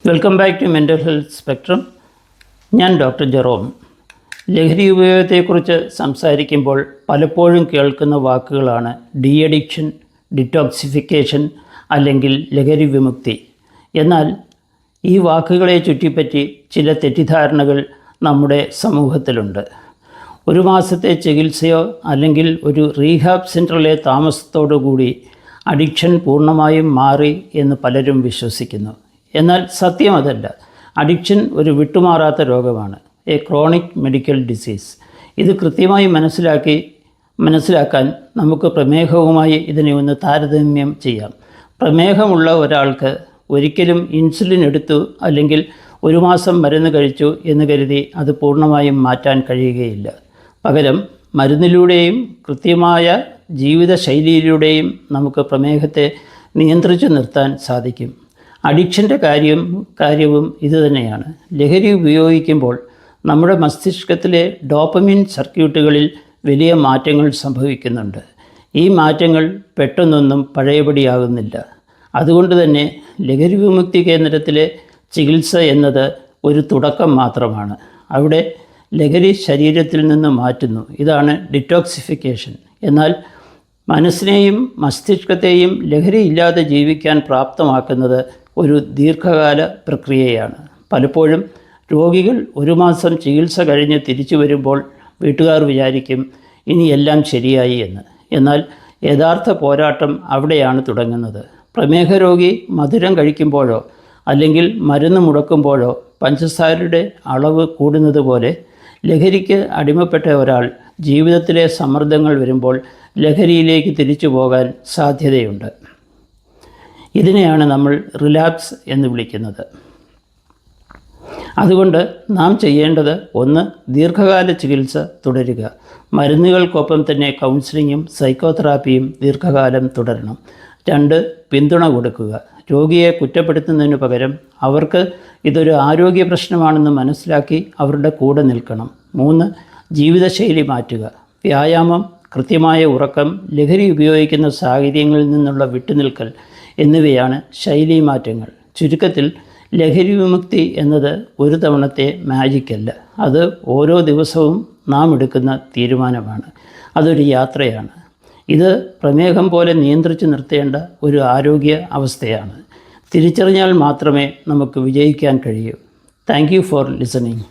Welcome back to mental health spectrum. ഞാൻ doctor Jerome. ലഹരി ഉപയോഗത്തെക്കുറിച്ച് സംസാരിക്കുമ്പോൾ പലപ്പോഴും കേൾക്കുന്ന വാക്കുകളാണ് ഡി അഡിക്ഷൻ, ഡിറ്റോക്സിഫിക്കേഷൻ അല്ലെങ്കിൽ ലഹരി വിമുക്തി. എന്നാൽ ഈ വാക്കുകളെ ചുറ്റിപ്പറ്റി ചില തെറ്റിദ്ധാരണകൾ നമ്മുടെ സമൂഹത്തിലുണ്ട്. ഒരു മാസത്തെ ചികിത്സയോ അല്ലെങ്കിൽ ഒരു റീഹാബ് സെൻറ്ററിലെ താമസത്തോടുകൂടി അഡിക്ഷൻ പൂർണ്ണമായും മാറി എന്ന് പലരും വിശ്വസിക്കുന്നു. എന്നാൽ സത്യം അതല്ല. അഡിക്ഷൻ ഒരു വിട്ടുമാറാത്ത രോഗമാണ്, എ ക്രോണിക് മെഡിക്കൽ ഡിസീസ്. ഇത് കൃത്യമായി മനസ്സിലാക്കാൻ നമുക്ക് പ്രമേഹവുമായി ഇതിനെ ഒന്ന് താരതമ്യം ചെയ്യാം. പ്രമേഹമുള്ള ഒരാൾക്ക് ഒരിക്കലും ഇൻസുലിൻ എടുത്തു അല്ലെങ്കിൽ ഒരു മാസം മരുന്ന് കഴിച്ചു എന്ന് കരുതി അത് പൂർണ്ണമായും മാറ്റാൻ കഴിയുകയില്ല. പകരം മരുന്നിലൂടെയും കൃത്യമായ ജീവിതശൈലിയിലൂടെയും നമുക്ക് പ്രമേഹത്തെ നിയന്ത്രിച്ചു നിർത്താൻ സാധിക്കും. അഡിക്ഷൻ്റെ കാര്യവും ഇതുതന്നെയാണ്. ലഹരി ഉപയോഗിക്കുമ്പോൾ നമ്മുടെ മസ്തിഷ്കത്തിലെ ഡോപ്പമിൻ സർക്യൂട്ടുകളിൽ വലിയ മാറ്റങ്ങൾ സംഭവിക്കുന്നുണ്ട്. ഈ മാറ്റങ്ങൾ പെട്ടെന്നൊന്നും പഴയപടിയാകുന്നില്ല. അതുകൊണ്ട് തന്നെ ലഹരി വിമുക്തി കേന്ദ്രത്തിലെ ചികിത്സ എന്നത് ഒരു തുടക്കം മാത്രമാണ്. അവിടെ ലഹരി ശരീരത്തിൽ നിന്ന് മാറ്റുന്നു. ഇതാണ് ഡിറ്റോക്സിഫിക്കേഷൻ. എന്നാൽ മനസ്സിനെയും മസ്തിഷ്കത്തെയും ലഹരിയില്ലാതെ ജീവിക്കാൻ പ്രാപ്തമാക്കുന്നത് ഒരു ദീർഘകാല പ്രക്രിയയാണ്. പലപ്പോഴും രോഗികൾ ഒരു മാസം ചികിത്സ കഴിഞ്ഞ് തിരിച്ചു വരുമ്പോൾ വീട്ടുകാർ വിചാരിക്കും ഇനി എല്ലാം ശരിയായി എന്ന്. എന്നാൽ യഥാർത്ഥ പോരാട്ടം അവിടെയാണ് തുടങ്ങുന്നത്. പ്രമേഹ രോഗി മധുരം കഴിക്കുമ്പോഴോ അല്ലെങ്കിൽ മരുന്ന് മുടക്കുമ്പോഴോ പഞ്ചസാരയുടെ അളവ് കൂടുന്നത് പോലെ ലഹരിക്ക് അടിമപ്പെട്ട ഒരാൾ ജീവിതത്തിലെ സമ്മർദ്ദങ്ങൾ വരുമ്പോൾ ലഹരിയിലേക്ക് തിരിച്ചു പോകാൻ സാധ്യതയുണ്ട്. ഇതിനെയാണ് നമ്മൾ റിലാപ്സ് എന്ന് വിളിക്കുന്നത്. അതുകൊണ്ട് നാം ചെയ്യേണ്ടത് 1. ദീർഘകാല ചികിത്സ തുടരുക. മരുന്നുകൾക്കൊപ്പം തന്നെ കൗൺസിലിങ്ങും സൈക്കോതെറാപ്പിയും ദീർഘകാലം തുടരണം. 2. പിന്തുണ കൊടുക്കുക. രോഗിയെ കുറ്റപ്പെടുത്തുന്നതിന് പകരം അവർക്ക് ഇതൊരു ആരോഗ്യ പ്രശ്നമാണെന്ന് മനസ്സിലാക്കി അവരുടെ കൂടെ നിൽക്കണം. 3. ജീവിതശൈലി മാറ്റുക. വ്യായാമം, കൃത്യമായ ഉറക്കം, ലഹരി ഉപയോഗിക്കുന്ന സാഹചര്യങ്ങളിൽ നിന്നുള്ള വിട്ടുനിൽക്കൽ എന്നിവയാണ് ശൈലി മാറ്റങ്ങൾ. ചുരുക്കത്തിൽ ലഹരി വിമുക്തി എന്നത് ഒരു തവണത്തെ മാജിക്കല്ല. അത് ഓരോ ദിവസവും നാം എടുക്കുന്ന തീരുമാനമാണ്. അതൊരു യാത്രയാണ്. ഇത് പ്രമേഹം പോലെ നിയന്ത്രിച്ചു നിർത്തേണ്ട ഒരു ആരോഗ്യ അവസ്ഥയാണ്. തിരിച്ചറിഞ്ഞാൽ മാത്രമേ നമുക്ക് വിജയിക്കാൻ കഴിയൂ. Thank you for listening.